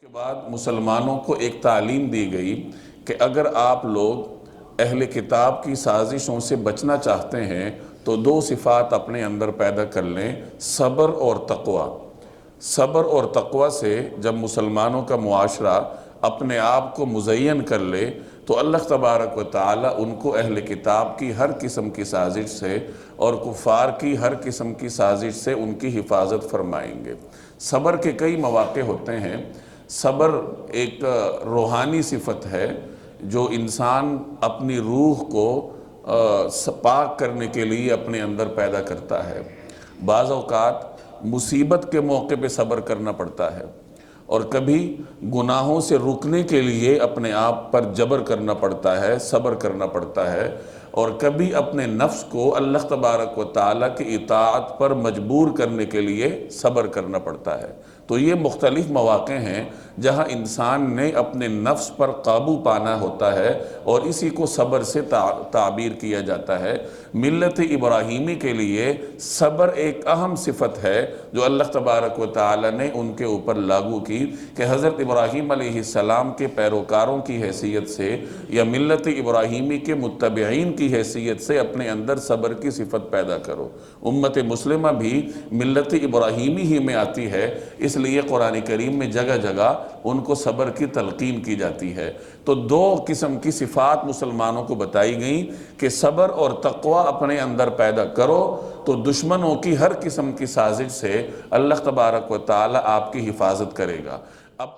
کے بعد مسلمانوں کو ایک تعلیم دی گئی کہ اگر آپ لوگ اہل کتاب کی سازشوں سے بچنا چاہتے ہیں تو دو صفات اپنے اندر پیدا کر لیں، صبر اور تقوی۔ صبر اور تقوی سے جب مسلمانوں کا معاشرہ اپنے آپ کو مزین کر لے تو اللہ تبارک و تعالی ان کو اہل کتاب کی ہر قسم کی سازش سے اور کفار کی ہر قسم کی سازش سے ان کی حفاظت فرمائیں گے۔ صبر کے کئی مواقع ہوتے ہیں۔ صبر ایک روحانی صفت ہے جو انسان اپنی روح کو پاک کرنے کے لیے اپنے اندر پیدا کرتا ہے۔ بعض اوقات مصیبت کے موقع پہ صبر کرنا پڑتا ہے اور کبھی گناہوں سے رکنے کے لیے اپنے آپ پر جبر کرنا پڑتا ہے، صبر کرنا پڑتا ہے، اور کبھی اپنے نفس کو اللہ تبارک و تعالیٰ کی اطاعت پر مجبور کرنے کے لیے صبر کرنا پڑتا ہے۔ تو یہ مختلف مواقع ہیں جہاں انسان نے اپنے نفس پر قابو پانا ہوتا ہے اور اسی کو صبر سے تعبیر کیا جاتا ہے۔ ملت ابراہیمی کے لیے صبر ایک اہم صفت ہے جو اللہ تبارک و تعالی نے ان کے اوپر لاگو کی کہ حضرت ابراہیم علیہ السلام کے پیروکاروں کی حیثیت سے یا ملت ابراہیمی کے متبعین کی حیثیت سے اپنے اندر صبر کی صفت پیدا کرو۔ امت مسلمہ بھی ملت ابراہیمی ہی میں آتی ہے، اس لیے قرآن کریم میں جگہ جگہ ان کو صبر کی تلقین کی جاتی ہے۔ تو دو قسم کی صفات مسلمانوں کو بتائی گئیں کہ صبر اور تقوی اپنے اندر پیدا کرو تو دشمنوں کی ہر قسم کی سازش سے اللہ تبارک و تعالی آپ کی حفاظت کرے گا۔ اب